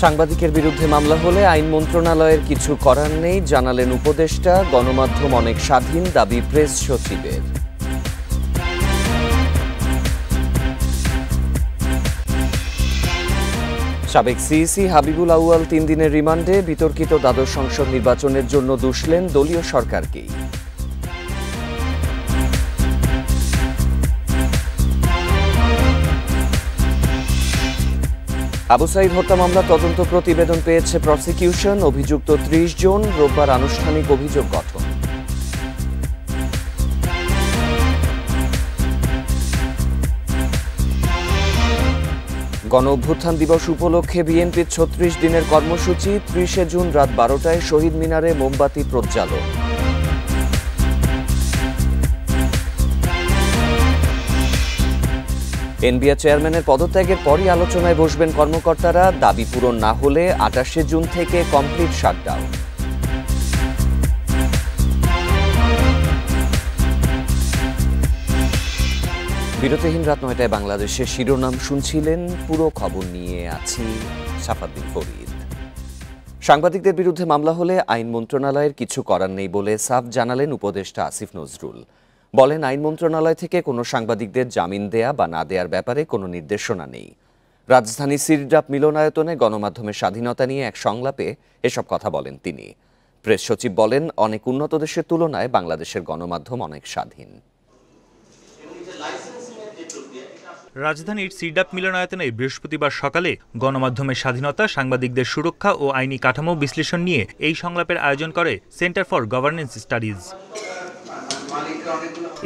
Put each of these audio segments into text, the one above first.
সাংবাদিকের বিরুদ্ধে মামলা হলে আইন মন্ত্রণালয়ের কিছু করার নেই জানালেন উপদেষ্টা। গণমাধ্যম অনেক স্বাধীন দাবি প্রেস সচিবের। সাবেক সিইসি হাবিবুল আউয়াল 3 দিনের রিমান্ডে। বিতর্কিত দ্বাদশ সংসদ নির্বাচনের জন্য দুষলেন দলীয় সরকারকেই। আবু সাঈদ হত্যা মামলা তদন্ত প্রতিবেদন পেয়েছে প্রসিকিউশন। অভিযুক্ত 30 জন। রোববার আনুষ্ঠানিক অভিযোগ গঠন। গণ অভ্যুত্থান দিবস উপলক্ষে বিএনপির 36 দিনের কর্মসূচি। 30 জুন রাত 12টায় শহীদ মিনারে মোমবাতি প্রজ্বালন। এনবিআর চেয়ারম্যানের পদত্যাগের পরই আলোচনায় বসবেন কর্মকর্তারা। দাবি পূরণ না হলে 28 জুন থেকে কমপ্লিট শাটডাউন। বিরতিহীন রাত 9টায় বাংলাদেশের শিরোনাম শুনছিলেন। পুরো খবর নিয়ে আছি সাফাদ্দিন ফরিদ। সাংবাদিকদের বিরুদ্ধে মামলা হলে আইন মন্ত্রণালয়ের কিছু করার নেই বলে সাফ জানালেন উপদেষ্টা আসিফ নজরুল। বলেন, আইন মন্ত্রণালয় থেকে কোনো সাংবাদিকদের জামিন দেয়া বা না দেওয়ার ব্যাপারে কোনো নির্দেশনা নেই। রাজধানীর সিরডাপ মিলনায়তনে গণমাধ্যমের স্বাধীনতা নিয়ে এক সংলাপে এসব কথা বলেন তিনি। প্রেস সচিব বলেন, অনেক উন্নত দেশের তুলনায় বাংলাদেশের গণমাধ্যম অনেক স্বাধীন। রাজধানীর সিরডাপ মিলনায়তনে বৃহস্পতিবার সকালে গণমাধ্যমের স্বাধীনতা, সাংবাদিকদের সুরক্ষা ও আইনি কাঠামো বিশ্লেষণ নিয়ে এই সংলাপের আয়োজন করে সেন্টার ফর গভর্নেন্স স্টাডিজ।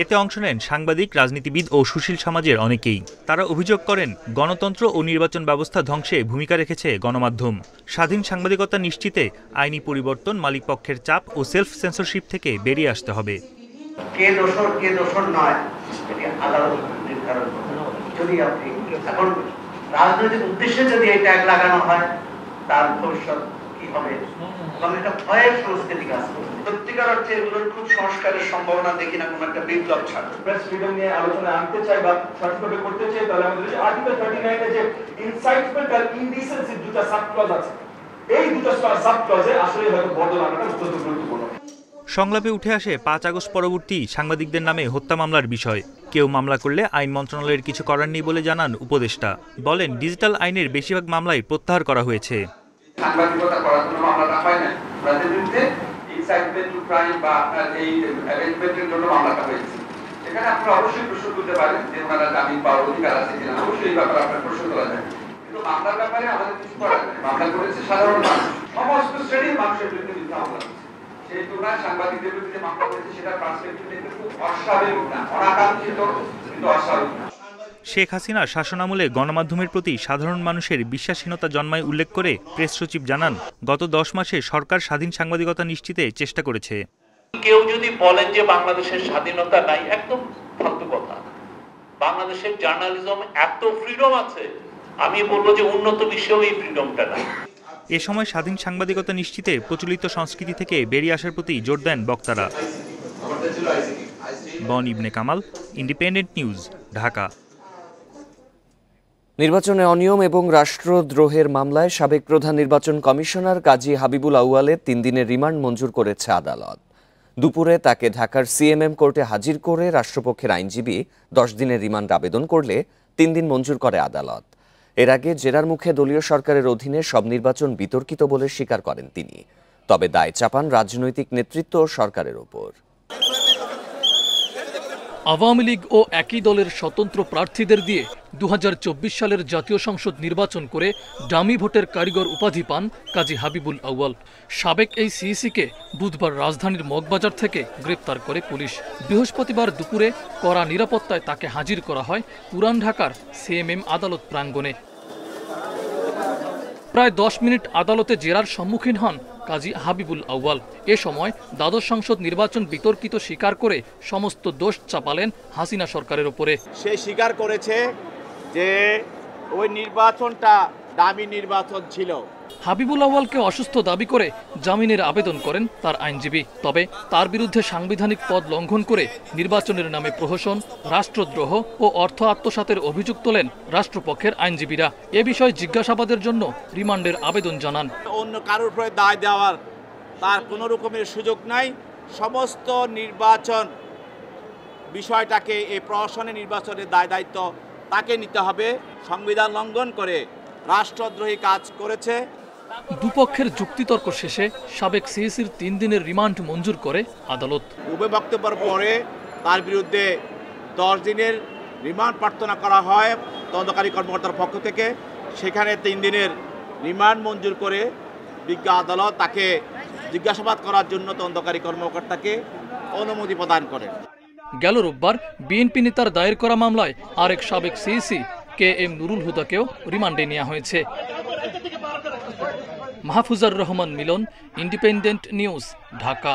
এতে অংশ নেন সাংবাদিক, রাজনীতিবিদ ও সুশীল সমাজের অনেকেই। তারা অভিযোগ করেন, গণতন্ত্র ও নির্বাচন ব্যবস্থা ধ্বংসে ভূমিকা রেখেছে গণমাধ্যম। স্বাধীন সাংবাদিকতা নিশ্চিতে আইনি পরিবর্তন, মালিকপক্ষের চাপ ও সেলফ সেন্সরশিপ থেকে বেরিয়ে আসতে হবে। কে দোষর কে দোষর নয়, এটি আদালত নির্ধারণ করবে। যদি আপনি এখন রাজনৈতিক উদ্দেশ্যে যদি এই ট্যাগ লাগানো হয়, তার ভবিষ্যৎ কি হবে? এবং এটা ভয়ের সংস্কৃতি কাজ করবে। সত্যিকার অর্থে এগুলোর খুব সংস্কারের সম্ভাবনা দেখি না, কোনো একটা বিপ্লব ছাড়া। প্রেস ফ্রিডম নিয়ে আলোচনা আনতে চাই বা সংস্কার করতে চাই, তাহলে আমাদের যে আর্টিকেল 39 এ যে ইনসাইটমেন্ট আর ইনডিসেন্সি দুটো সাব ক্লজ আছে, এই দুটো সাব ক্লজে আসলে হয়তো বদল আনাটা অত্যন্ত গুরুত্বপূর্ণ। সংলাপে উঠে আসে 5 আগস্ট পরবর্তী সাংবাদিকদের নামে হত্যা মামলার বিষয়। কেউ মামলা করলে আইন মন্ত্রণালয়ের কিছু করার নেই বলে জানান উপদেষ্টা। বলেন, ডিজিটাল আইনের বেশিরভাগ মামলাই প্রত্যাহার করা হয়েছে। সাংবাদিকতা করার জন্য মামলাটা হয় না, তাদের বিরুদ্ধে ইনসাইটমেন্ট টু ক্রাইম বা এই অ্যারেঞ্জমেন্টের জন্য মামলাটা হয়েছে। এখানে আপনারা অবশ্যই প্রশ্ন তুলতে পারেন যে ওনারা জামিন পাওয়ার অধিকার আছে কিনা, অবশ্যই এই ব্যাপারে আপনার প্রশ্ন তোলা যায়। কিন্তু মামলার ব্যাপারে আমাদের কিছু করার নেই। মামলা করেছে সাধারণ মানুষ, সমস্ত শ্রেণীর মানুষের বিরুদ্ধে মিথ্যা মামলা হয়েছে। সেই তুলনায় সাংবাদিকদের বিরুদ্ধে মামলা করেছে, সেটা পার্সপেক্টিভ থেকে খুব অস্বাভাবিক না, অনাকাঙ্ক্ষিত কিন্তু অস্বাভাবিক না। শেখ হাসিনার শাসনামলে গণমাধ্যমের প্রতি সাধারণ মানুষের বিশ্বাসহীনতা জন্মায় উল্লেখ করে প্রেস সচিব জানান, গত 10 মাসে সরকার স্বাধীন সাংবাদিকতা নিশ্চিতে চেষ্টা করেছে। কেউ যদি বলেন যে বাংলাদেশের স্বাধীনতা নাই, একদম ফালতু কথা। বাংলাদেশের জার্নালিজম এত ফ্রিডম আছে, আমি বলবো যে উন্নত বিশ্বেও এই ফ্রিডমটা নাই। এ সময় স্বাধীন সাংবাদিকতা নিশ্চিতে প্রচলিত সংস্কৃতি থেকে বেরিয়ে আসার প্রতি জোর দেন বক্তারা। বন ইবনে কামাল, ইন্ডিপেন্ডেন্ট নিউজ, ঢাকা। নির্বাচনে অনিয়ম এবং রাষ্ট্রদ্রোহের মামলায় সাবেক প্রধান নির্বাচন কমিশনার কাজী হাবিবুল আউয়ালের 3 দিনের রিমান্ড মঞ্জুর করেছে আদালত। দুপুরে তাকে ঢাকার সিএমএম কোর্টে হাজির করে রাষ্ট্রপক্ষের আইনজীবী 10 দিনের রিমান্ড আবেদন করলে 3 দিন মঞ্জুর করে আদালত। এর আগে জেরার মুখে দলীয় সরকারের অধীনে সব নির্বাচন বিতর্কিত বলে স্বীকার করেন তিনি। তবে দায় চাপান রাজনৈতিক নেতৃত্ব ও সরকারের ওপর। আওয়ামী লীগ ও একই দলের স্বতন্ত্র প্রার্থীদের দিয়ে 2024 সালের জাতীয় সংসদ নির্বাচন করে ডামি ভোটের কারিগর উপাধি পান কাজী হাবিবুল আউয়াল। সাবেক এই সিইসিকে বুধবার রাজধানীর মগবাজার থেকে গ্রেপ্তার করে পুলিশ। বৃহস্পতিবার দুপুরে কড়া নিরাপত্তায় তাকে হাজির করা হয় পুরান ঢাকার সিএমএম আদালত প্রাঙ্গণে। প্রায় 10 মিনিট আদালতে জেরার সম্মুখীন হন কাজী হাবিবুল আউয়াল। এ সময় দ্বাদশ সংসদ নির্বাচন বিতর্কিত স্বীকার করে সমস্ত দোষ চাপালেন হাসিনা সরকারের উপরে। সে স্বীকার করেছে যে ওই নির্বাচনটা ডামি নির্বাচন ছিল। হাবিবুল আউয়ালকে অসুস্থ দাবি করে জামিনের আবেদন করেন তার আইনজীবী। তবে তার বিরুদ্ধে সাংবিধানিক পদ লঙ্ঘন করে নির্বাচনের নামে প্রহসন, রাষ্ট্রদ্রোহ ও অর্থ আত্মসাতের অভিযোগ তোলেন রাষ্ট্রপক্ষের আইনজীবীরা। এ বিষয়ে জিজ্ঞাসাবাদের জন্য রিমান্ডের আবেদন জানান। অন্য কারোর উপরে দায় দেওয়ার তার কোনো রকমের সুযোগ নাই। সমস্ত নির্বাচন বিষয়টাকে এই প্রশাসনের নির্বাচনের দায় দায়িত্ব তাকে নিতে হবে। সংবিধান লঙ্ঘন করে রাষ্ট্রদ্রোহী কাজ করেছে। দুপক্ষের যুক্তিতর্ক শেষে সাবেক সিইসির 3 দিনের রিমান্ড মঞ্জুর করে আদালত। উভয় বক্তব্যের পরে তার বিরুদ্ধে 10 দিনের রিমান্ড প্রার্থনা করা হয় তদন্তকারী কর্মকর্তার পক্ষ থেকে। সেখানে 3 দিনের রিমান্ড মঞ্জুর করে বিজ্ঞ আদালত তাকে জিজ্ঞাসাবাদ করার জন্য তদন্তকারী কর্মকর্তাকে অনুমতি প্রদান করেন। গেল রোববার বিএনপি নেতার দায়ের করা মামলায় আরেক সাবেক সিইসি KM নুরুল হুদাকেও রিমান্ডে নেওয়া হয়েছে। মাহফুজার রহমান মিলন, ইন্ডিপেন্ডেন্ট নিউজ, ঢাকা।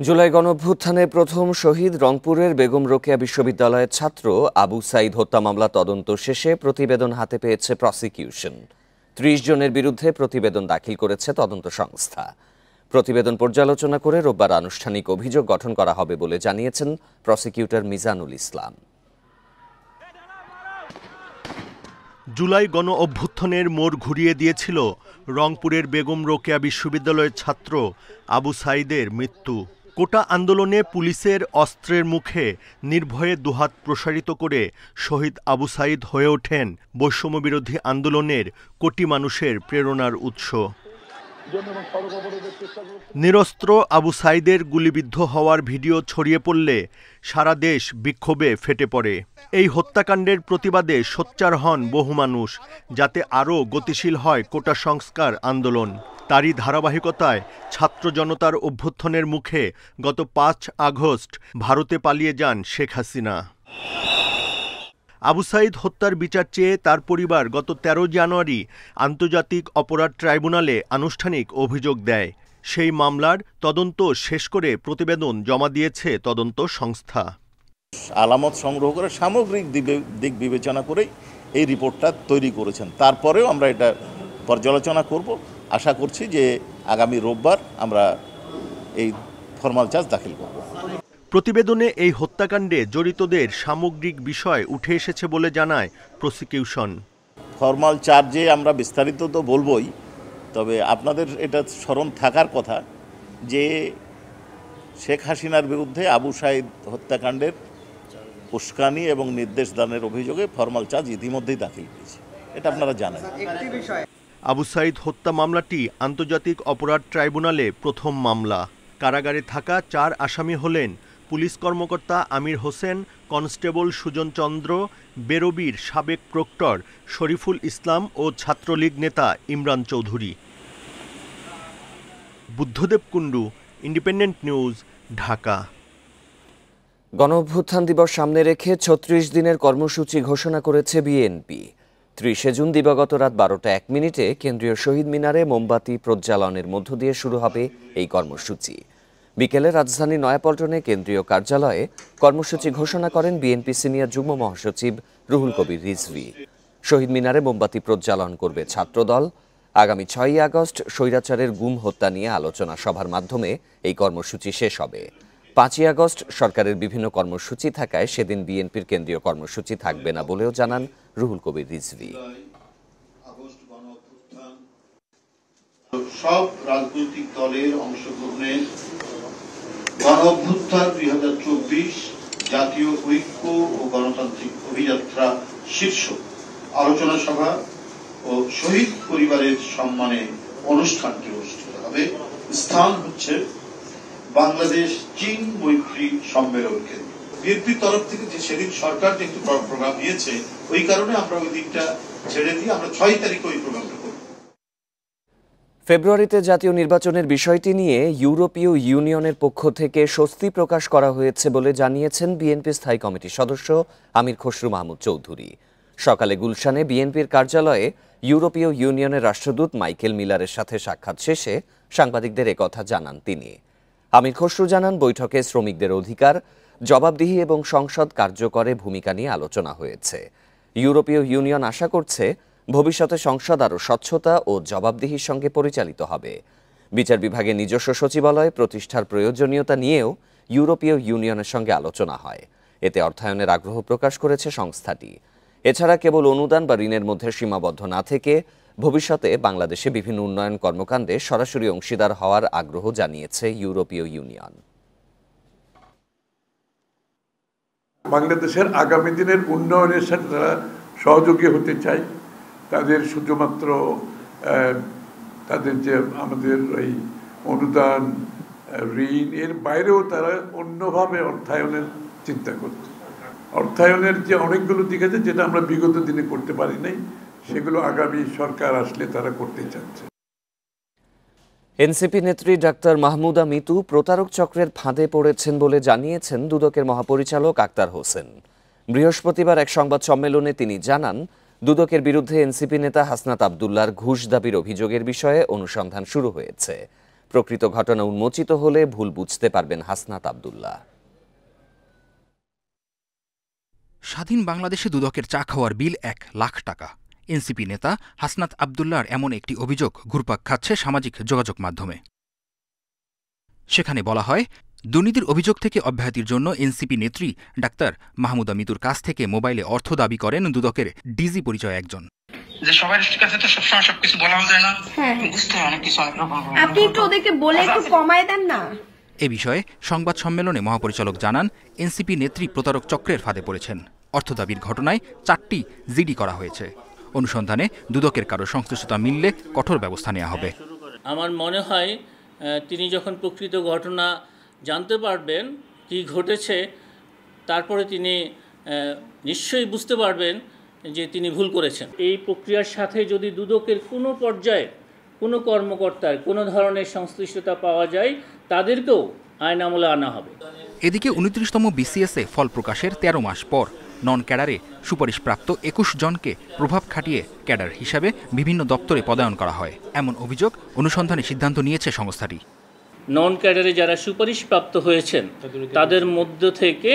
জুলাই গণঅভ্যুত্থানে প্রথম শহীদ রংপুরের বেগম রোকেয়া বিশ্ববিদ্যালয়ের ছাত্র আবু সাঈদ হত্যা মামলা তদন্ত শেষে প্রতিবেদন হাতে পেয়েছে প্রসিকিউশন। 30 জনের বিরুদ্ধে প্রতিবেদন দাখিল করেছে তদন্ত সংস্থা। প্রতিবেদন পর্যালোচনা করে রোববার আনুষ্ঠানিক অভিযোগ গঠন করা হবে বলে জানিয়েছেন প্রসিকিউটর মিজানুল ইসলাম। জুলাই গণ অভ্যুত্থানের মোড় ঘুরিয়ে দিয়েছিল রংপুরের বেগম রোকেয়া বিশ্ববিদ্যালয়ের ছাত্র আবু সাঈদের মৃত্যু। কোটা আন্দোলনে পুলিশের অস্ত্রের মুখে নির্ভয়ে দুহাত প্রসারিত করে শহীদ আবু সাঈদ হয়ে ওঠেন বৈষম্যবিরোধী আন্দোলনের কোটি মানুষের প্রেরণার উৎস। নিরস্ত্র আবু সাঈদের গুলিবিদ্ধ হওয়ার ভিডিও ছড়িয়ে পড়লে সারা দেশ বিক্ষোভে ফেটে পড়ে। এই হত্যাকাণ্ডের প্রতিবাদে সোচ্চার হন বহু মানুষ, যাতে আরও গতিশীল হয় কোটা সংস্কার আন্দোলন। তারই ধারাবাহিকতায় ছাত্র জনতার অভ্যুত্থানের মুখে গত 5 আগস্ট ভারতে পালিয়ে যান শেখ হাসিনা। আবু সাঈদ হত্যার বিচার চেয়ে তার পরিবার গত 13 জানুয়ারি আন্তর্জাতিক অপরাধ ট্রাইব্যুনালে আনুষ্ঠানিক অভিযোগ দেয়। সেই মামলার তদন্ত শেষ করে প্রতিবেদন জমা দিয়েছে তদন্ত সংস্থা। আলামত সংগ্রহ করে সামগ্রিক দিক বিবেচনা করেই এই রিপোর্টটা তৈরি করেছেন। তারপরেও আমরা এটা পর্যালোচনা করব। আশা করছি যে আগামী রোববার আমরা এই ফরমাল চার্জ দাখিল করব। প্রতিবেদনে এই হত্যাকাণ্ডে জড়িতদের সামগ্রিক বিষয় উঠে এসেছে বলে জানায় প্রসিকিউশন। ফরমাল চার্জে আমরা বিস্তারিত তো বলবই, তবে আপনাদের এটা স্মরণ থাকার কথা যে শেখ হাসিনার বিরুদ্ধে আবু সাঈদ হত্যাকাণ্ডের উস্কানি এবং নির্দেশ দানের অভিযোগে ফরমাল চার্জ ইতিমধ্যেই দাখিল হয়েছে, এটা আপনারা জানেন। আবু সাঈদ হত্যা মামলাটি আন্তর্জাতিক অপরাধ ট্রাইব্যুনালে প্রথম মামলা। কারাগারে থাকা 4 আসামি হলেন পুলিশ কর্মকর্তা আমির হোসেন, কনস্টেবল সুজন চন্দ্র, বেরবির সাবেক প্রক্টর শরীফুল ইসলাম ও ছাত্রলীগ নেতা ইমরান চৌধুরী। Buddhadeb Kundu, Independent News, Dhaka. গণঅভ্যুত্থান দিবস সামনে রেখে 36 দিনের কর্মসূচি ঘোষণা করেছে বিএনপি। 30 জুন দিবাগত রাত 12টা 1 মিনিটে কেন্দ্রীয় শহীদ মিনারে মোমবাতি প্রজ্বালনের মধ্য দিয়ে শুরু হবে এই কর্মসূচি। বিকেলে রাজধানী নয়াপল্টনে কেন্দ্রীয় কার্যালয়ে কর্মসূচি ঘোষণা করেন বিএনপি সিনিয়র যুগ্ম মহাসচিব রুহুল কবির রিজভী। শহীদ মিনারে মোমবাতি প্রজ্বালন করবে ছাত্রদল। আগামী 6 আগস্ট স্বৈরাচারের গুম হত্যা নিয়ে আলোচনা সভার মাধ্যমে এই কর্মসূচি শেষ হবে। 5 আগস্ট সরকারের বিভিন্ন কর্মসূচি থাকায় সেদিন বিএনপির কেন্দ্রীয় কর্মসূচি থাকবে না বলেও জানান রুহুল কবির রিজভী। সব রাজনৈতিক দলের অংশগ্রহণে গণঅভ্যুত্থান 2024 জাতীয় ঐক্য ও গণতান্ত্রিক অভিযাত্রা শীর্ষক আলোচনা সভা ও শহীদ পরিবারের সম্মানে অনুষ্ঠানটি অনুষ্ঠিত হবে। স্থান হচ্ছে বাংলাদেশ চীন মৈত্রী সম্মেলন কেন্দ্র। বিএনপির তরফ থেকে যে সেদিন সরকার যে একটু প্রোগ্রাম নিয়েছে, ওই কারণে আমরা ওই দিনটা ছেড়ে দিয়ে আমরা 6 তারিখে ওই প্রোগ্রামটা করব। ফেব্রুয়ারিতে জাতীয় নির্বাচনের বিষয়টি নিয়ে ইউরোপীয় ইউনিয়নের পক্ষ থেকে স্বস্তি প্রকাশ করা হয়েছে বলে জানিয়েছেন বিএনপি স্থায়ী কমিটির সদস্য আমির খসরু মাহমুদ চৌধুরী। সকালে গুলশানে বিএনপির কার্যালয়ে ইউরোপীয় ইউনিয়নের রাষ্ট্রদূত মাইকেল মিলারের সাথে সাক্ষাৎ শেষে সাংবাদিকদের একথা জানান তিনি। আমির খসরু জানান, বৈঠকে শ্রমিকদের অধিকার, জবাবদিহি এবং সংসদ কার্যকরে ভূমিকা নিয়ে আলোচনা হয়েছে। ইউরোপীয় ইউনিয়ন আশা করছে ভবিষ্যতে সংসদ আরও স্বচ্ছতা ও জবাবদিহির সঙ্গে পরিচালিত হবে। বিচার বিভাগের নিজস্ব সচিবালয় প্রতিষ্ঠার প্রয়োজনীয়তা নিয়েও ইউরোপীয় ইউনিয়নের সঙ্গে আলোচনা হয়। এতে অর্থায়নের আগ্রহ প্রকাশ করেছে সংস্থাটি। এছাড়া কেবল অনুদান বা ঋণের মধ্যে সীমাবদ্ধ না থেকে ভবিষ্যতে বাংলাদেশে বিভিন্ন উন্নয়ন কর্মকাণ্ডে সরাসরি অংশীদার হওয়ার আগ্রহ জানিয়েছে ইউরোপীয় ইউনিয়ন। বাংলাদেশের আগামী দিনের উন্নয়নের সাথে তারা সহযোগী হতে চায়। তাদের শুধুমাত্র তাদের যে আমাদের এই অনুদান, ঋণ এর বাইরেও তারা অন্যভাবে অর্থায়নের চিন্তা করছে। অর্থায়নের যে অনেকগুলো দিক আছে যেটা আমরা বিগত দিনে করতে পারি নাই, সেগুলো আগামী সরকার আসলে তারা করতে চাচ্ছে। এনসিপি নেত্রী ডাক্তার মাহমুদা মিতু প্রতারক চক্রের ফাঁদে পড়েছেন বলে জানিয়েছেন দুদকের মহাপরিচালক আক্তার হোসেন। বৃহস্পতিবার এক সংবাদ সম্মেলনে তিনি জানান, দুদকের বিরুদ্ধে এনসিপি নেতা হাসনাত আবদুল্লাহর ঘুষ দাবির অভিযোগের বিষয়ে অনুসন্ধান শুরু হয়েছে। প্রকৃত ঘটনা উন্মোচিত হলে ভুল বুঝতে পারবেন হাসনাত আবদুল্লাহ। স্বাধীন বাংলাদেশে দুদকের চা খাওয়ার বিল 1 লাখ টাকা। এনসিপি নেতা হাসনাত আবদুল্লাহর এমন একটি অভিযোগ ঘুরপাক খাচ্ছে সামাজিক যোগাযোগ মাধ্যমে। সেখানে বলা হয়, দুর্নীতির অভিযোগ থেকে অব্যাহতির জন্য এনসিপি নেত্রী ডাক্তার মাহমুদা মিতুর কাছ থেকে মোবাইলে অর্থ দাবি করেন দুদকের ডিজি পরিচয় একজন। যে সবার কাছে তো সবসময় সবকিছু বলা যায় না, বুঝতে হয় অনেক কিছু, অনেক রকম। আপনি একটু ওদেরকে বলে একটু কমায় দেন না। এ বিষয়ে সংবাদ সম্মেলনে মহাপরিচালক জানান, এনসিপি নেত্রী প্রতারক চক্রের ফাঁদে পড়েছেন। অর্থ দাবির ঘটনায় 4টি জিডি করা হয়েছে। অনুসন্ধানে দুদকের কারো সংশ্লিষ্টতা মিললে কঠোর ব্যবস্থা নেওয়া হবে। আমার মনে হয় তিনি যখন প্রকৃত ঘটনা জানতে পারবেন কি ঘটেছে, তারপরে তিনি নিশ্চয়ই বুঝতে পারবেন যে তিনি ভুল করেছেন। এই প্রক্রিয়ার সাথে যদি দুদকের কোনো পর্যায়ে কোনো কর্মকর্তার কোনো ধরনের সংশ্লিষ্টতা পাওয়া যায়, তাদেরকেও আইন আমলে আনা হবে। এদিকে 29তম বিসিএসে ফল প্রকাশের 13 মাস পর নন ক্যাডারে সুপারিশপ্রাপ্ত 21 জনকে প্রভাব খাটিয়ে ক্যাডার হিসাবে বিভিন্ন দপ্তরে পদায়ন করা হয়, এমন অভিযোগ অনুসন্ধানে সিদ্ধান্ত নিয়েছে সংস্থাটি। নন ক্যাডারে যারা সুপারিশপ্রাপ্ত হয়েছেন তাদের মধ্য থেকে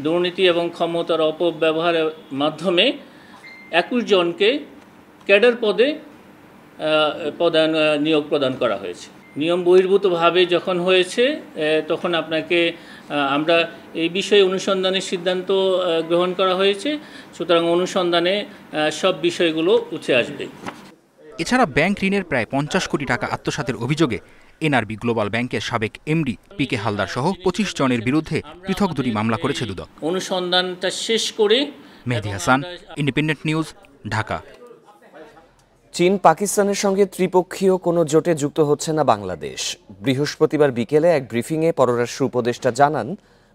দুর্নীতি এবং ক্ষমতার অপব্যবহারের মাধ্যমে 21 জনকে ক্যাডার পদে নিয়োগ প্রদান করা হয়েছে। নিয়ম বহির্ভূতভাবে যখন হয়েছে তখন আপনাকে আমরা এই বিষয়ে অনুসন্ধানের সিদ্ধান্ত গ্রহণ করা হয়েছে। সুতরাং অনুসন্ধানে সব বিষয়গুলো উঠে আসবে। এছাড়া ব্যাংক ঋণের প্রায় 50 কোটি টাকা আত্মসাতের অভিযোগে এনআরবি গ্লোবাল ব্যাংকের সাবেক এমডি পিকে হালদার সহ 25 জনের বিরুদ্ধে পৃথক 2টি মামলা করেছে দুদক। অনুসন্ধানটা শেষ করে মেহেদী হাসান, ইন্ডিপেন্ডেন্ট নিউজ, ঢাকা। চীন পাকিস্তানের সঙ্গে ত্রিপক্ষীয় কোনো জোটে যুক্ত হচ্ছে না বাংলাদেশ। বৃহস্পতিবার বিকেলে এক ব্রিফিংয়ে পররাষ্ট্র উপদেষ্টা জানান,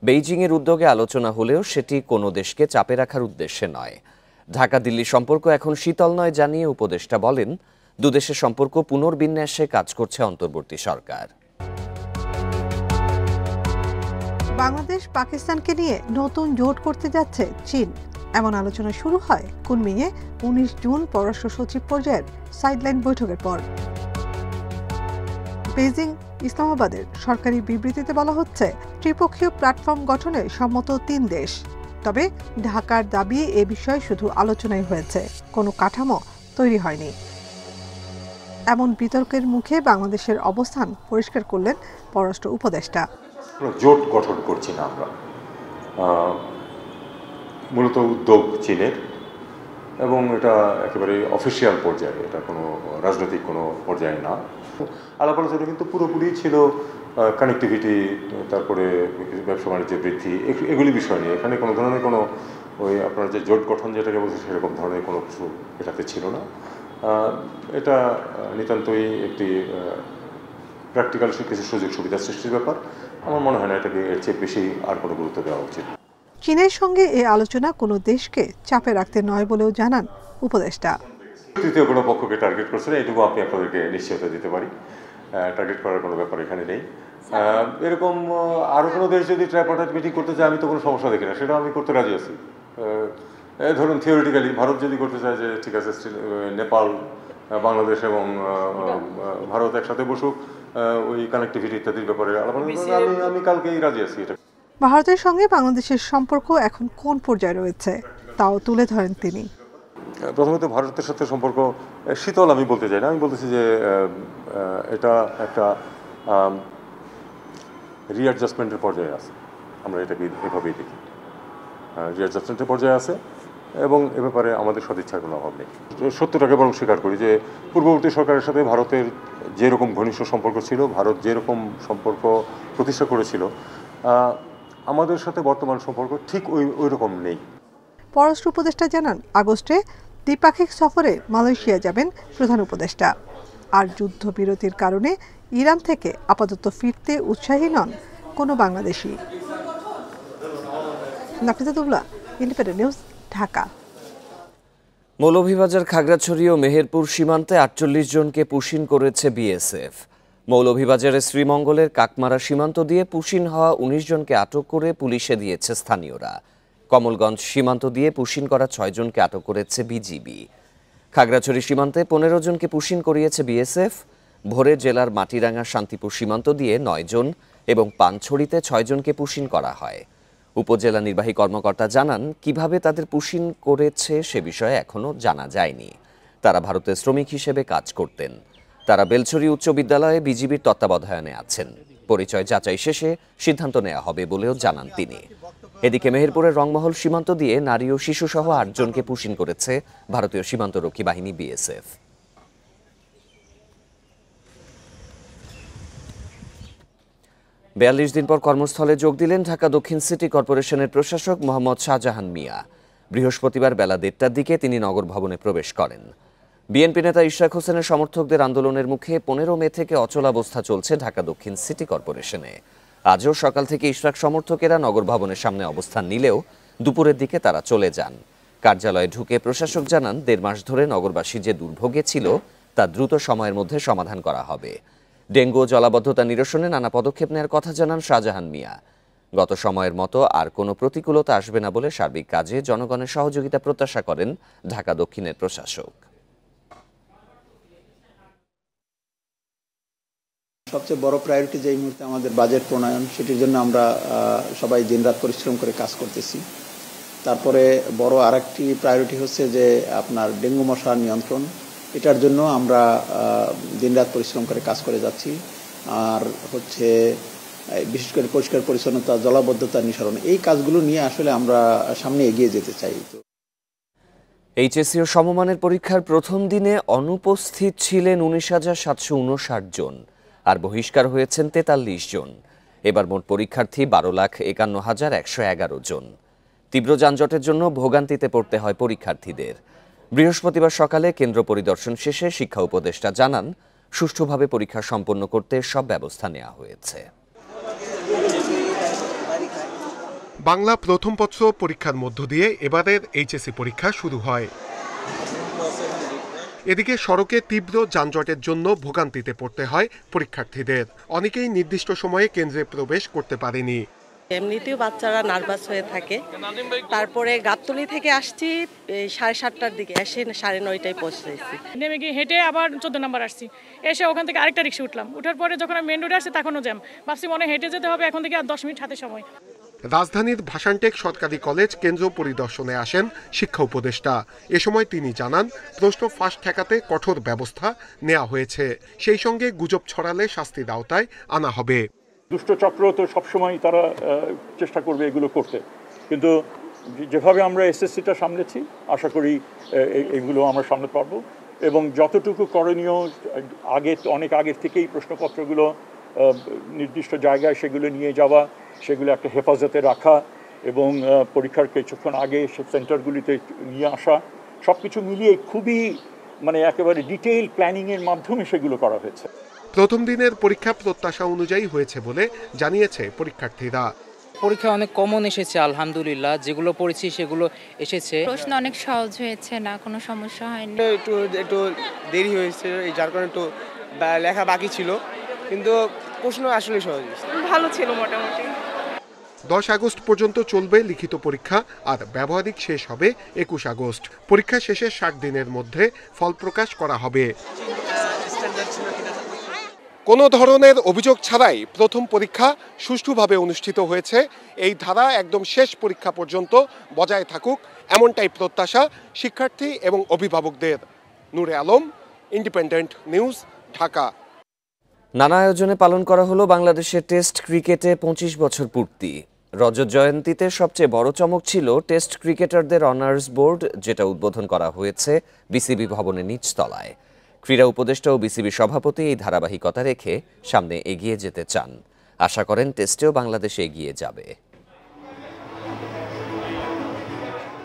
বেইজিংয়ের উদ্যোগে আলোচনা হলেও সেটি কোনো দেশকে চাপে রাখার উদ্দেশ্যে নয়। ঢাকা দিল্লি সম্পর্ক এখন শীতল নয় জানিয়ে উপদেষ্টা বলেন, দুদেশের সম্পর্ক পুনর্বিন্যাসে কাজ করছে অন্তর্বর্তী সরকার। বাংলাদেশ পাকিস্তানকে নিয়ে নতুন জোট করতে যাচ্ছে চীন, এমন আলোচনা শুরু হয় কুনমিংয়ে 19 জুন পররাষ্ট্র সচিব পর্যায়ের সাইডলাইন বৈঠকের পর। বেজিং ইসলামাবাদের সরকারি বিবৃতিতে বলা হচ্ছে, ত্রিপক্ষীয় প্ল্যাটফর্ম গঠনে সম্মত 3 দেশ। তবে ঢাকার দাবি এ বিষয়ে শুধু আলোচনাই হয়েছে, কোনো কাঠামো তৈরি হয়নি। এমন বিতর্কের মুখে বাংলাদেশের অবস্থান পরিষ্কার করলেন পররাষ্ট্র উপদেষ্টা। জোট গঠন করছি না আমরা, মূলত উদ্যোগ চীনের, এবং এটা একেবারে অফিসিয়াল পর্যায়ে, এটা কোনো রাজনৈতিক কোনো পর্যায়ে না। আলাপ আলোচনা কিন্তু পুরোপুরি ছিল কানেক্টিভিটি, তারপরে ব্যবসা বাণিজ্য বৃদ্ধি, এগুলি বিষয় নিয়ে। এখানে কোনো ধরনের কোনো ওই আপনার যে জোট গঠন যেটাকে বলছে সেরকম ধরনের কোনো কিছু এটাতে ছিল না। এটা নিতান্তই একটি প্র্যাকটিক্যাল কিছু সুযোগ সুবিধা সৃষ্টির ব্যাপার। আমার মনে হয় না এটাকে এর চেয়ে বেশি আর কোনো গুরুত্ব দেওয়া উচিত। চীনের সঙ্গে এই আলোচনা কোনো দেশকে চাপে রাখতে নয় বলেও জানান উপদেষ্টা। তৃতীয় কোনো পক্ষকে টার্গেট করছে না, এটুকু আপনি আপনাদেরকে নিশ্চয়তা দিতে পারি। টার্গেট করার কোনো ব্যাপার এখানে নেই। এরকম আরও কোনো দেশ যদি ট্রাইপার্টাইট মিটিং করতে চায় আমি তো কোনো সমস্যা দেখি না, সেটা আমি করতে রাজি আছি। ধরুন থিওরিটিক্যালি ভারত যদি করতে চায় যে ঠিক আছে, নেপাল, বাংলাদেশ এবং ভারত একসাথে বসুক, ওই কানেক্টিভিটি ইত্যাদির ব্যাপারে আমি কালকেই রাজি আছি। এটা ভারতের সঙ্গে বাংলাদেশের সম্পর্ক এখন কোন পর্যায়ে রয়েছে তাও তুলে ধরেন তিনি। প্রথমত ভারতের সাথে সম্পর্ক শীতল আমি বলতে চাই না, আমি বলতেছি যে এটা একটা রিঅ্যাডজাস্টমেন্টের পর্যায়ে আছে। আমরা এটাকে এভাবেই দেখি, রিঅ্যাডজাস্টমেন্টের পর্যায়ে আছে এবং এ ব্যাপারে আমাদের সদিচ্ছার কোনো অভাব নেই। সত্যটাকে বরং স্বীকার করি যে পূর্ববর্তী সরকারের সাথে ভারতের যেরকম ঘনিষ্ঠ সম্পর্ক ছিল, ভারত যেরকম সম্পর্ক প্রতিষ্ঠা করেছিল, আমাদের সাথে বর্তমান সম্পর্ক ঠিক ওই রকম নেই। পররাষ্ট্র উপদেষ্টা জানান, আগস্টে দ্বিপাক্ষিক সফরে মালয়েশিয়া যাবেন প্রধান উপদেষ্টা। আর যুদ্ধবিরতির কারণে ইরান থেকে আপাতত ফিরতে উৎসাহী নন কোনো বাংলাদেশি। Nafizatullah, Independent News, Dhaka. মৌলভীবাজার, খাগড়াছড়ি ও মেহেরপুর সীমান্তে ৪৮ জনকে পুশিন করেছে বিএসএফ। মৌলভীবাজারের শ্রীমঙ্গলের কাকমারা সীমান্ত দিয়ে পুশিন হওয়া ১৯ জনকে আটক করে পুলিশে দিয়েছে স্থানীয়রা। কমলগঞ্জ সীমান্ত দিয়ে পুশিন করা ৬ জনকে আটক করেছে বিজিবি। খাগড়াছড়ি সীমান্তে ১৫ জনকে পুশিন করিয়েছে বিএসএফ। ভোরে জেলার মাটিরাঙ্গা শান্তিপুর সীমান্ত দিয়ে ৯ জন এবং পানছড়িতে ৬ জনকে পুশিন করা হয়। উপজেলা নির্বাহী কর্মকর্তা জানান, কিভাবে তাদের পুশিন করেছে সে বিষয়ে এখনও জানা যায়নি। তারা ভারতের শ্রমিক হিসেবে কাজ করতেন। তারা বেলছড়ি উচ্চ বিদ্যালয়ে বিজিবির তত্ত্বাবধানে আছেন। পরিচয় যাচাই শেষে সিদ্ধান্ত নেওয়া হবে বলেও জানান তিনি। এদিকে মেহেরপুরের রংমহল সীমান্ত দিয়ে নারী ও শিশুসহ ৮ জনকে পুশিন করেছে ভারতীয় সীমান্তরক্ষী বাহিনী বিএসএফ। বিয়াল্লিশ দিন পর কর্মস্থলে যোগ দিলেন ঢাকা দক্ষিণ সিটি কর্পোরেশনের প্রশাসক মোহাম্মদ শাহজাহান মিয়া। বৃহস্পতিবার বেলা ১:৩০টার দিকে তিনি নগর ভবনে প্রবেশ করেন। বিএনপি নেতা ইশরাক হোসেনের সমর্থকদের আন্দোলনের মুখে ১৫ মে থেকে অচলাবস্থা চলছে ঢাকা দক্ষিণ সিটি কর্পোরেশনে। আজও সকাল থেকে ইশরাক সমর্থকেরা নগর ভবনের সামনে অবস্থান নিলেও দুপুরের দিকে তারা চলে যান। কার্যালয়ে ঢুকে প্রশাসক জানান, ১.৫ মাস ধরে নগরবাসী যে দুর্ভোগে ছিল তা দ্রুত সময়ের মধ্যে সমাধান করা হবে। ডেঙ্গু ও জলাবদ্ধতা নিরসনে নানা পদক্ষেপ নেওয়ার কথা জানান শাহজাহান মিয়া। গত সময়ের মতো আর কোনো প্রতিকূলতা আসবে না বলে সার্বিক কাজে জনগণের সহযোগিতা প্রত্যাশা করেন ঢাকা দক্ষিণের প্রশাসক। সবচেয়ে বড় প্রায়োরিটি যে এই মুহূর্তে আমাদের বাজেট প্রণয়ন, সেটির জন্য আমরা সবাই দিনরাত পরিশ্রম করে কাজ করতেছি। তারপরে বড় আরেকটি প্রায়োরিটি হচ্ছে যে আপনার ডেঙ্গু মশার নিয়ন্ত্রণ, এটার জন্য আমরা দিনরাত পরিশ্রম করে কাজ করে যাচ্ছি। আর হচ্ছে বিশেষ করে পরিষ্কার পরিচ্ছন্নতা, জলাবদ্ধতা নিঃসরণ, এই কাজগুলো নিয়ে আসলে আমরা সামনে এগিয়ে যেতে চাই। এইচএসসি ও সমমানের পরীক্ষার প্রথম দিনে অনুপস্থিত ছিলেন ১৯,৭৫৯ জন আর বহিষ্কার হয়েছেন ৪৩ জন। এবার মোট পরীক্ষার্থী ১২,৫১,১১১ জন। তীব্র যানজটের জন্য ভোগান্তিতে পড়তে হয় পরীক্ষার্থীদের। বৃহস্পতিবার সকালে কেন্দ্র পরিদর্শন শেষে শিক্ষা উপদেষ্টা জানান, সুষ্ঠুভাবে পরীক্ষা সম্পন্ন করতে সব ব্যবস্থা নেওয়া হয়েছে। বাংলা প্রথম পত্র পরীক্ষার মধ্য দিয়ে এবারের এইচএসসি পরীক্ষা শুরু হয়। এদিকে সড়কে তীব্র যানজটের জন্য ভোগান্তিতে পড়তে হয় পরীক্ষার্থীদের। অনেকেই নির্দিষ্ট সময়ে কেন্দ্রে প্রবেশ করতে পারেনি। এমনিতেও বাচ্চারা নার্ভাস হয়ে থাকে। তারপরে গাবতলী থেকে আসছি 7:30টার দিকে, এসে 9:30টায় পৌঁছেছি। নেমে গিয়ে হেঁটে আবার 14 নম্বর আসছি, এসে ওখান থেকে আরেকটা রিক্সা উঠলাম। উঠার পরে যখন আমি মেন রোডে আসছি তখনও জ্যাম। ভাবছি মনে হেঁটে যেতে হবে, এখন থেকে আর 10 মিনিট হাতে সময়। রাজধানীর ভাসানটেক সরকারি কলেজ কেন্দ্র পরিদর্শনে আসেন শিক্ষা উপদেষ্টা। এ সময় তিনি জানান, প্রশ্ন ফাঁস ঠেকাতে কঠোর ব্যবস্থা নেওয়া হয়েছে। সেই সঙ্গে গুজব ছড়ালে শাস্তির আওতায় আনা হবে। দুষ্ট চক্র তো সবসময় তারা চেষ্টা করবে এগুলো করতে, কিন্তু যেভাবে আমরা এসএসসিটা সামলেছি আশা করি এগুলো আমরা সামলাতে পারবো। এবং যতটুকু করণীয় অনেক আগের থেকেই প্রশ্নপত্রগুলো নির্দিষ্ট জায়গায় সেগুলো নিয়ে যাওয়া, সেগুলো একটা হেফাজতে রাখা এবং পরীক্ষার কিছুক্ষণ আগে সে সেন্টারগুলিতে নিয়ে আসা, সব কিছু মিলিয়ে খুবই একেবারে ডিটেইল প্ল্যানিংয়ের মাধ্যমে সেগুলো করা হয়েছে। প্রথম দিনের পরীক্ষা প্রত্যাশা অনুযায়ী হয়েছে বলে জানিয়েছে পরীক্ষার্থীরা। পরীক্ষা অনেক কমন এসেছে আলহামদুলিল্লাহ, যেগুলো পড়েছি সেগুলো এসেছে। প্রশ্ন অনেক সহজ হয়েছে, না কোনো সমস্যা হয়নি। একটু দেরি হয়েছে, যার কারণে একটু লেখা বাকি ছিল, কিন্তু প্রশ্ন আসলে সহজ, ভালো ছিল মোটামুটি। 10 আগস্ট পর্যন্ত চলবে লিখিত পরীক্ষা, আর ব্যবহারিক শেষ হবে 21 আগস্ট। পরীক্ষা শেষে 60 দিনের মধ্যে ফল প্রকাশ করা হবে। কোনো ধরনের অভিযোগ ছাড়াই প্রথম পরীক্ষা সুষ্ঠুভাবে অনুষ্ঠিত হয়েছে। এই ধারা একদম শেষ পরীক্ষা পর্যন্ত বজায় থাকুক এমনটাই প্রত্যাশা শিক্ষার্থী এবং অভিভাবকদের। নূরে আলম, ইন্ডিপেন্ডেন্ট নিউজ, ঢাকা। নানা আয়োজনে পালন করা হলো বাংলাদেশের টেস্ট ক্রিকেটে 25 বছর পূর্তি। রজত জয়ন্তীতে সবচেয়ে বড় চমক ছিল টেস্ট ক্রিকেটারদের অনার্স বোর্ড, যেটা উদ্বোধন করা হয়েছে বিসিবি ভবনের নিচতলায়। ক্রীড়া উপদেষ্টা ও বিসিবি সভাপতি এই ধারাবাহিকতা রেখে সামনে এগিয়ে যেতে চান। আশা করেন টেস্টেও বাংলাদেশ এগিয়ে যাবে।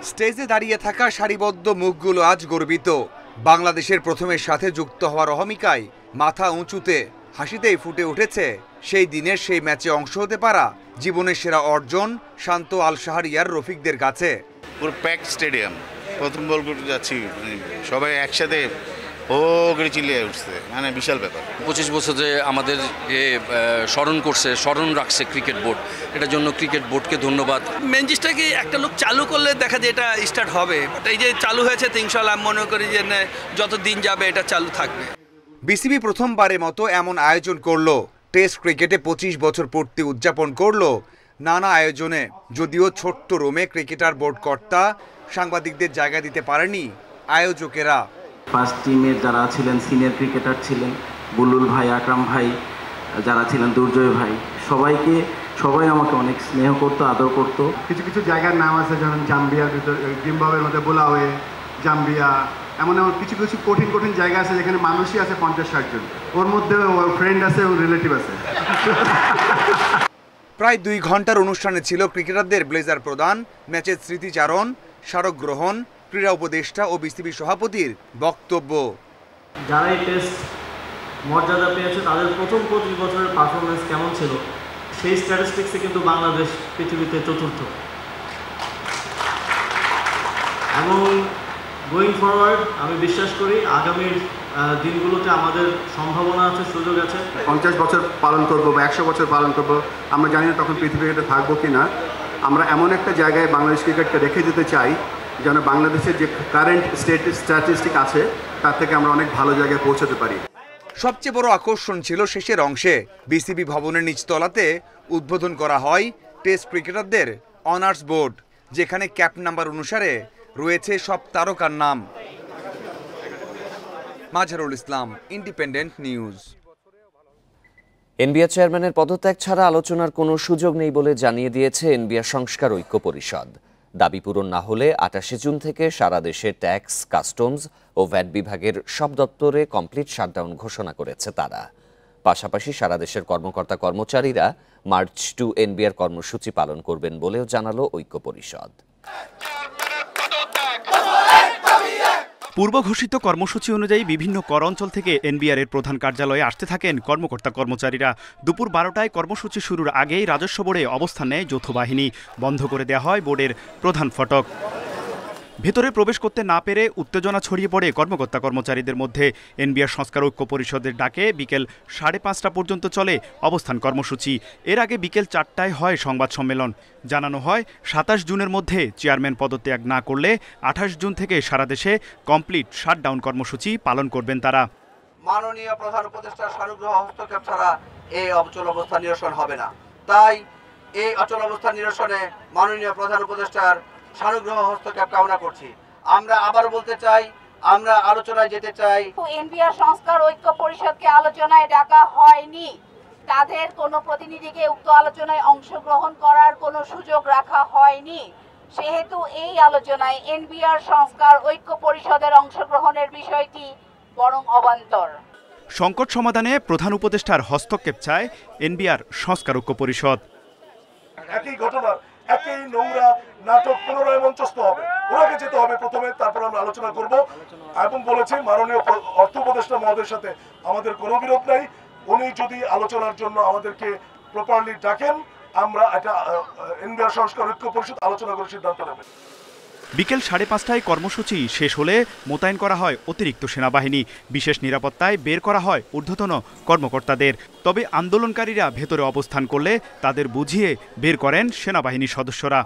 স্টেজে দাঁড়িয়ে থাকা সারিবদ্ধ মুখগুলো আজ গর্বিত। বাংলাদেশের প্রথমের সাথে যুক্ত হওয়ার অহমিকায় মাথা উঁচুতে, হাসিতেই ফুটে উঠেছে সেই দিনের সেই ম্যাচে অংশ হতে পারা জীবনের সেরা অর্জন শান্ত আল শাহরিয়ার রফিকদের কাছে। পুরো প্যাক স্টেডিয়াম, প্রথম বল করতে যাচ্ছি সবাই একসাথে ও করে চিল্লিয়ে উঠছে, মানে বিশাল ব্যাপার। 25 বছর যে আমাদের স্মরণ রাখছে ক্রিকেট বোর্ড, এটার জন্য ক্রিকেট বোর্ডকে ধন্যবাদ। মেন জিনিসটাকে একটা লোক চালু করলে দেখা যায় এটা স্টার্ট হবে, বাট এই যে চালু হয়েছে ইনশাআল্লাহ মনে করি যে যত দিন যাবে এটা চালু থাকবে। বিসিবি প্রথমবারের মতো এমন আয়োজন করলো। টেস্ট ক্রিকেটে 25 বছর পূর্তি উদযাপন করলো নানা আয়োজনে। যদিও ছোট্ট রোমে ক্রিকেটার বোর্ড কর্তা সাংবাদিকদের জায়গা দিতে পারেনি আয়োজকেরা। ফার্স্ট টিমের যারা ছিলেন সিনিয়র ক্রিকেটার ছিলেন, বুলুল ভাই, আকরাম ভাই, যারা ছিলেন দুর্জয় ভাই, সবাই আমাকে অনেক স্নেহ করতো, আদর করতো। কিছু কিছু জায়গার নাম আছে, যেমন জাম্বিয়ার ভিতর, জিম্বাবুয়ের মধ্যে বোলাওয়ে, জাম্বিয়া, এমন কিছু কিছু কঠিন জায়গা আছে যেখানে মানুষই আছে 50-60 জন, ওর মধ্যে ওর ফ্রেন্ড আছে, ওর রিলেটিভ আছে। প্রায় 2 ঘন্টার অনুষ্ঠানে ছিল ক্রিকেটারদের ব্লেজার প্রদান, ম্যাচের স্মৃতিচারণ, স্মারক গ্রহণ, ক্রীড়া উপদেষ্টা ও বিসিবি সভাপতির বক্তব্য। যারা এই টেস্ট মর্যাদা পেয়েছে তাদের প্রথম 25 বছরের পারফরমেন্স কেমন ছিল সেই স্ট্যাটিস্টিক্সে কিন্তু বাংলাদেশ পৃথিবীতে চতুর্থ। এবং গোয়িং ফরওয়ার্ড আমি বিশ্বাস করি আগামীর দিনগুলোতে আমাদের সম্ভাবনা আছে, সুযোগ আছে। 50 বছর পালন করব বা 100 বছর পালন করব, আমরা জানি না তখন পৃথিবীতে থাকবো কি না। আমরা এমন একটা জায়গায় বাংলাদেশ ক্রিকেটকে রেখে যেতে চাই যেন বাংলাদেশের যে কারেন্ট স্ট্যাটিস্টিক আছে তার থেকে আমরা অনেক ভালো জায়গায় পৌঁছাতে পারি। সবচেয়ে বড় আকর্ষণ ছিল শেষের অংশে। বিসিবি ভবনের নিচতলাতে উদ্বোধন করা হয় টেস্ট ক্রিকেটারদের অনার্স বোর্ড, যেখানে ক্যাপ নাম্বার অনুসারে রয়েছে সব তারকার নাম। Mazharul Islam, independent news. NBR চেয়ারম্যানের পদত্যাগ ছাড়া আলোচনার কোনো সুযোগ নেই বলে জানিয়ে দিয়েছে এনবিআর সংস্কার ঐক্য পরিষদ। দাবি পূরণ না হলে 28 জুন থেকে সারা দেশে ট্যাক্স, কাস্টমস ও ভ্যাট বিভাগের সব দপ্তরে কমপ্লিট শাটডাউন ঘোষণা করেছে তারা। পাশাপাশি সারা দেশের কর্মকর্তা কর্মচারীরা মার্চ টু এনবিআর কর্মসূচি পালন করবেন বলেও জানালো ঐক্য পরিষদ। পূর্ব ঘোষিত কর্মসূচি অনুযায়ী বিভিন্ন কর অঞ্চল থেকে এনবিআর-এর প্রধান কার্যালয়ে আসতে থাকেন কর্মকর্তা কর্মচারীরা। দুপুর 12টায় কর্মসূচি শুরুর আগেই রাজস্ব বোর্ডে অবস্থান নেয় যৌথ বাহিনী। বন্ধ করে দেওয়া হয় বোর্ডের প্রধান ফটক। ভেতরে প্রবেশ করতে না পেরে উত্তেজনা ছড়িয়ে পড়ে কর্মকর্তা কর্মচারীদের মধ্যে। এনবিআর সংস্কার ঐক্য পরিষদের ডাকে বিকেল 5:30 পর্যন্ত চলে অবস্থান কর্মসূচি। এর আগে বিকেল 4টায় হয় সংবাদ সম্মেলন। জানানো হয় 27 জুনের মধ্যে চেয়ারম্যান পদত্যাগ না করলে 28 জুন থেকে সারা দেশে কমপ্লিট শাটডাউন কর্মসূচি পালন করবেন তারা। মাননীয় প্রধান উপদেষ্টার সানুগ্রহ হস্তক্ষেপ ছাড়া এই অচল অবস্থা নিরসন হবে না। তাই এই অচল অবস্থা নিরসনে মাননীয় প্রধান উপদেষ্টার সানুগ্রহ হস্তক্ষেপ কামনা করছি। আমরা আবার বলতে চাই, আমরা আলোচনায় যেতে চাই। এনবিআর সংস্কার ঐক্য পরিষদকে আলোচনায় ডাকা হয়নি, তাদের কোনো প্রতিনিধিকে উক্ত আলোচনায় অংশগ্রহণ করার কোনো সুযোগ রাখা হয়নি। সেহেতু এই আলোচনায় এনবিআর সংস্কার ঐক্য পরিষদের অংশগ্রহণের বিষয়টি বরং অবান্তর। সংকট সমাধানে প্রধান উপদেষ্টার হস্তক্ষেপ চায় এনবিআর সংস্কার ঐক্য পরিষদ। একই ঘটনা, একই নোংরা নাটক পুনরায় মঞ্চস্থ হবে, ওনাকে যেতে হবে প্রথমে, তারপর আমরা আলোচনা করব। এবং বলেছি মাননীয় অর্থ উপদেষ্টা মহোদয়ের সাথে আমাদের কোনো বিরোধ নাই। উনি যদি আলোচনার জন্য আমাদেরকে প্রপারলি ডাকেন, আমরা একটা এনবিআর সংস্কার ঐক্য পরিষদ আলোচনা করে সিদ্ধান্ত নেবে। বিকেল 5:30টায় কর্মসূচি শেষ হলে মোতায়েন করা হয় অতিরিক্ত সেনাবাহিনী। বিশেষ নিরাপত্তায় বের করা হয় ঊর্ধ্বতন কর্মকর্তাদের। তবে আন্দোলনকারীরা ভেতরে অবস্থান করলে তাদের বুঝিয়ে বের করেন সেনাবাহিনীর সদস্যরা।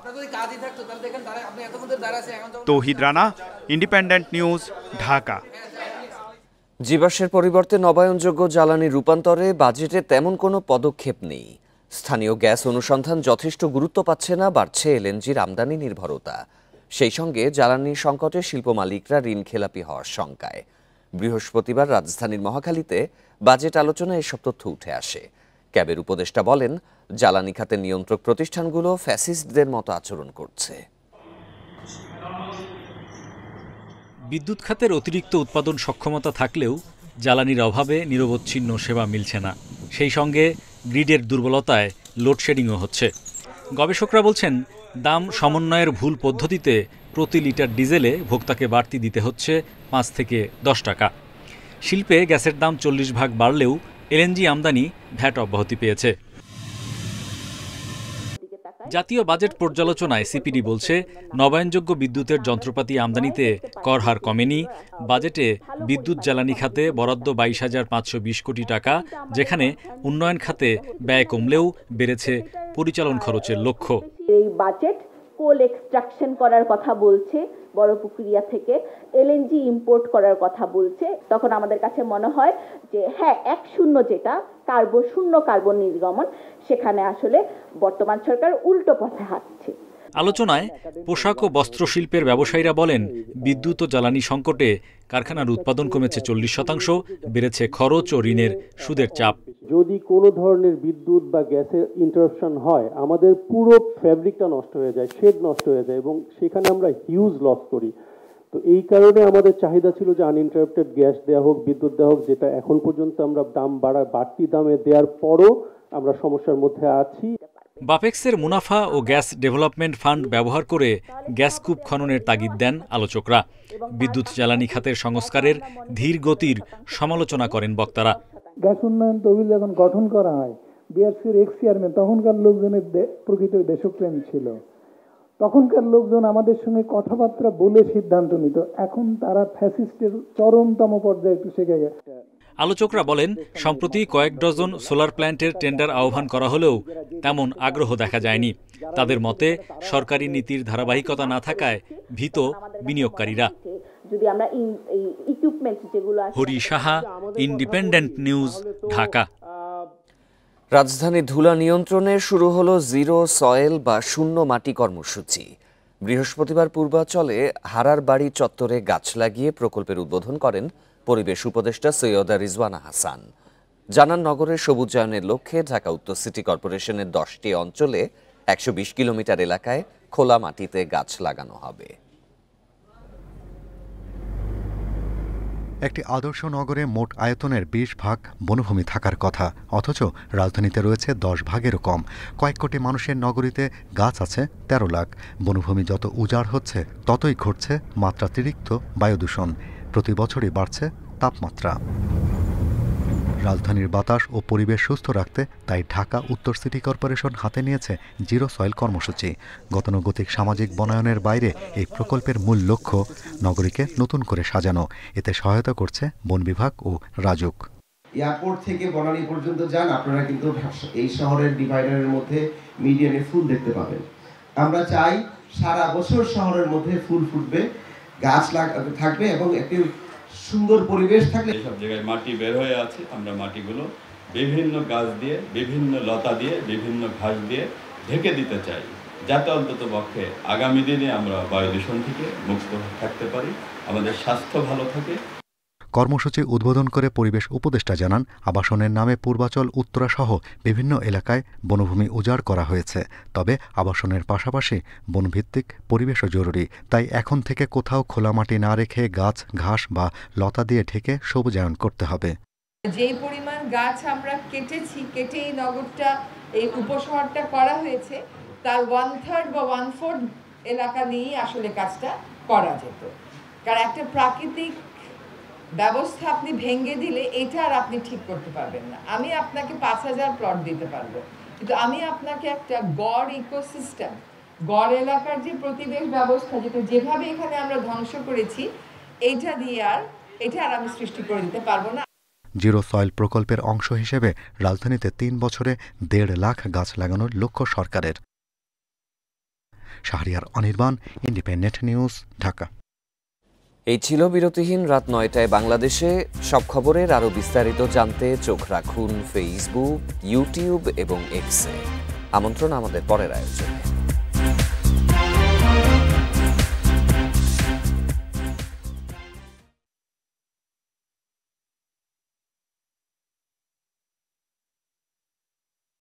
তৌহিদ রানা, ইন্ডিপেন্ডেন্ট নিউজ, ঢাকা। জীবাশ্মের পরিবর্তে নবায়নযোগ্য জ্বালানি রূপান্তরে বাজেটে তেমন কোনো পদক্ষেপ নেই। স্থানীয় গ্যাস অনুসন্ধান যথেষ্ট গুরুত্ব পাচ্ছে না, বাড়ছে এলএনজির আমদানি নির্ভরতা। সেই সঙ্গে জ্বালানি সংকটে শিল্প মালিকরা ঋণ খেলাপি হওয়ার শঙ্কায়। বৃহস্পতিবার রাজধানীর মহাখালীতে বাজেট আলোচনায় এসব তথ্য উঠে আসে। ক্যাবের উপদেষ্টা বলেন, জ্বালানি খাতের নিয়ন্ত্রক প্রতিষ্ঠানগুলো ফ্যাসিস্টদের মতো আচরণ করছে। বিদ্যুৎ খাতের অতিরিক্ত উৎপাদন সক্ষমতা থাকলেও জ্বালানির অভাবে নিরবচ্ছিন্ন সেবা মিলছে না। সেই সঙ্গে গ্রিডের দুর্বলতায় লোডশেডিংও হচ্ছে। গবেষকরা বলছেন, দাম সমন্বয়ের ভুল পদ্ধতিতে প্রতি লিটার ডিজেলে ভোক্তাকে বাড়তি দিতে হচ্ছে 5 থেকে 10 টাকা। শিল্পে গ্যাসের দাম 40 ভাগ বাড়লেও এলএনজি আমদানি ভ্যাট অব্যাহতি পেয়েছে। জাতীয় বাজেট পর্যালোচনায় সিপিডি বলছে, নবায়নযোগ্য বিদ্যুতের যন্ত্রপাতি আমদানিতে কর হার কমেনি। বাজেটে বিদ্যুৎ জ্বালানি খাতে বরাদ্দ 22,520 কোটি টাকা, যেখানে উন্নয়ন খাতে ব্যয় কমলেও বেড়েছে পরিচালন খরচের লক্ষ্য। এই বাজেট কোল এক্সট্রাকশন করার কথা বলছে, বড় প্রক্রিয়া থেকে এলএনজি ইম্পোর্ট করার কথা বলছে। তখন আমাদের কাছে মনে হয় যে হ্যাঁ, 1-0 যেটা শূন্য কার্বন নির্গমন, সেখানে আসলে বর্তমান সরকার উল্টো পথে হাঁটছে। আলোচনায় পোশাক ও বস্ত্রশিল্পের ব্যবসায়ীরা বলেন, বিদ্যুৎ ও জ্বালানি সংকটে কারখানার উৎপাদন কমেছে 40%, বেড়েছে খরচ ও ঋণের সুদের চাপ। যদি কোনো ধরনের বিদ্যুৎ বা গ্যাসের ইন্টারাপশন হয়, আমাদের পুরো ফ্যাব্রিকটা নষ্ট হয়ে যায়, শেড নষ্ট হয়ে যায় এবং সেখানে আমরা হিউজ লস করি। তো এই কারণে আমাদের চাহিদা ছিল যে আনইন্টারাপ্টেড গ্যাস দেওয়া হোক, বিদ্যুৎ দেওয়া হোক, যেটা এখন পর্যন্ত আমরা বাড়তি দামে দেওয়ার পরও আমরা সমস্যার মধ্যে আছি। বাপেক্সের মুনাফা ও গ্যাস ডেভেলপমেন্ট ফান্ড ব্যবহার করে গ্যাস কূপ খননের তাগিদ দেন আলোচকরা। বিদ্যুৎ জ্বালানি খাতের সংস্কারের ধীর গতির সমালোচনা করেন বক্তারা। গ্যাস উন্নয়ন তহবিল যখন গঠন করা হয়, বিআরসির এক্স চেয়ারম্যান, তখনকার লোকজনের প্রকৃত দেশপ্রেম ছিল। তখনকার লোকজন আমাদের সঙ্গে কথাবার্তা বলে সিদ্ধান্ত নিত। এখন তারা ফ্যাসিস্টের চরমতম পর্যায়ে শিখে গেছে। আলোচকরা বলেন, সম্প্রতি কয়েক ডজন সোলার প্ল্যান্টের টেন্ডার আহ্বান করা হলেও তেমন আগ্রহ দেখা যায়নি। তাদের মতে, সরকারি নীতির ধারাবাহিকতা না থাকায় ভীত বিনিয়োগকারীরা। যদি আমরা ইকুইপমেন্ট যেগুলো, হরি সাহা, ইন্ডিপেন্ডেন্ট নিউজ, ঢাকা। রাজধানী ধুলা নিয়ন্ত্রণে শুরু হলো জিরো সয়েল বা শূন্য মাটি কর্মসূচি। বৃহস্পতিবার পূর্বাচলে হারার বাড়ি চত্বরে গাছ লাগিয়ে প্রকল্পের উদ্বোধন করেন পরিবেশ উপদেষ্টা সৈয়দা রিজওয়ানা হাসান। জানান, নগরের সবুজায়নের লক্ষ্যে ঢাকা উত্তর সিটি কর্পোরেশনের 10টি অঞ্চলে 120 কিলোমিটার এলাকায় খোলা মাটিতে গাছ লাগানো হবে। একটি আদর্শ নগরে মোট আয়তনের 20 ভাগ বনভূমি থাকার কথা, অথচ রাজধানীতে রয়েছে 10 ভাগেরও কম। কয়েক কোটি মানুষের নগরীতে গাছ আছে 13 লাখ। বনভূমি যত উজাড় হচ্ছে, ততই ঘটছে মাত্রাতিরিক্ত বায়ুদূষণ। প্রতি বছরই বাড়ছে তাপমাত্রা। রাজধানীর বাতাস ও পরিবেশ সুস্থ রাখতে তাই ঢাকা উত্তর সিটি কর্পোরেশন হাতে নিয়েছে জিরো সয়েল কর্মসূচি। গতানুগতিক সামাজিক বনায়নের বাইরে এই প্রকল্পের মূল লক্ষ্য নগরীকে নতুন করে সাজানো। এতে সহায়তা করছে বন বিভাগ ও রাজুক। এয়ারপোর্ট থেকে বনানী পর্যন্ত যান, আপনারা কিন্তু এই শহরের ডিভাইডারের মধ্যে মিডিয়ানে ফুল দেখতে পাবেন। আমরা চাই সারা বছর শহরের মধ্যে ফুল ফুটবে, গাছ থাকবে এবং একটি সুন্দর পরিবেশ থাকলে। সব জায়গায় মাটি বের হয়ে আছে, আমরা মাটিগুলো বিভিন্ন গাছ দিয়ে, বিভিন্ন লতা দিয়ে, বিভিন্ন ঘাস দিয়ে ঢেকে দিতে চাই, যাতে অন্তত পক্ষে আগামী দিনে আমরা বায়ু দূষণ থেকে মুক্ত থাকতে পারি, আমাদের স্বাস্থ্য ভালো থাকে। কর্মসূচি উদ্বোধন করে পরিবেশ উপদেষ্টা জানান, আবাসনের নামে পূর্বাচল, উত্তরাসহ বিভিন্ন এলাকায় বনভূমি উজাড় করা হয়েছে। তবে আবাসনের পাশাপাশি বনভিত্তিক পরিবেশও জরুরি। তাই এখন থেকে কোথাও খোলা মাটি না রেখে গাছ, ঘাস বা লতা দিয়ে ঢেকে সবুজায়ন করতে হবে। যেই পরিমাণ গাছ আমরা কেটে এই নগরটা, এই উপশহরটা করা হয়েছে, তার 1/3 বা 1/4 এলাকা নিয়েই আসলে কাজটা করা যেত। কারণ একটা প্রাকৃতিক ব্যবস্থা আপনি ভেঙে দিলে এটা আর আপনি ঠিক করতে পারবেন না। আমি আপনাকে 5000 প্লট দিতে পারবো, কিন্তু আমি আপনাকে একটা গড় ইকোসিস্টেম, গড় এলাকার যে পরিবেশ ব্যবস্থা, যেভাবে এখানে আমরা ধ্বংস করেছি, এটা আর আমি সৃষ্টি করে দিতে পারবো না। জিরো সয়েল প্রকল্পের অংশ হিসেবে রাজধানীতে 3 বছরে 1.5 লাখ গাছ লাগানোর লক্ষ্য সরকারের। Shahriar Anirban, independent News, Dhaka. এই ছিল বিরতিহীন রাত ৯টায় বাংলাদেশে। সব খবরের আরও বিস্তারিত জানতে চোখ রাখুন ফেসবুক, ইউটিউব এবং এক্সে। আমন্ত্রণ আমাদের পরের আয়োজনে।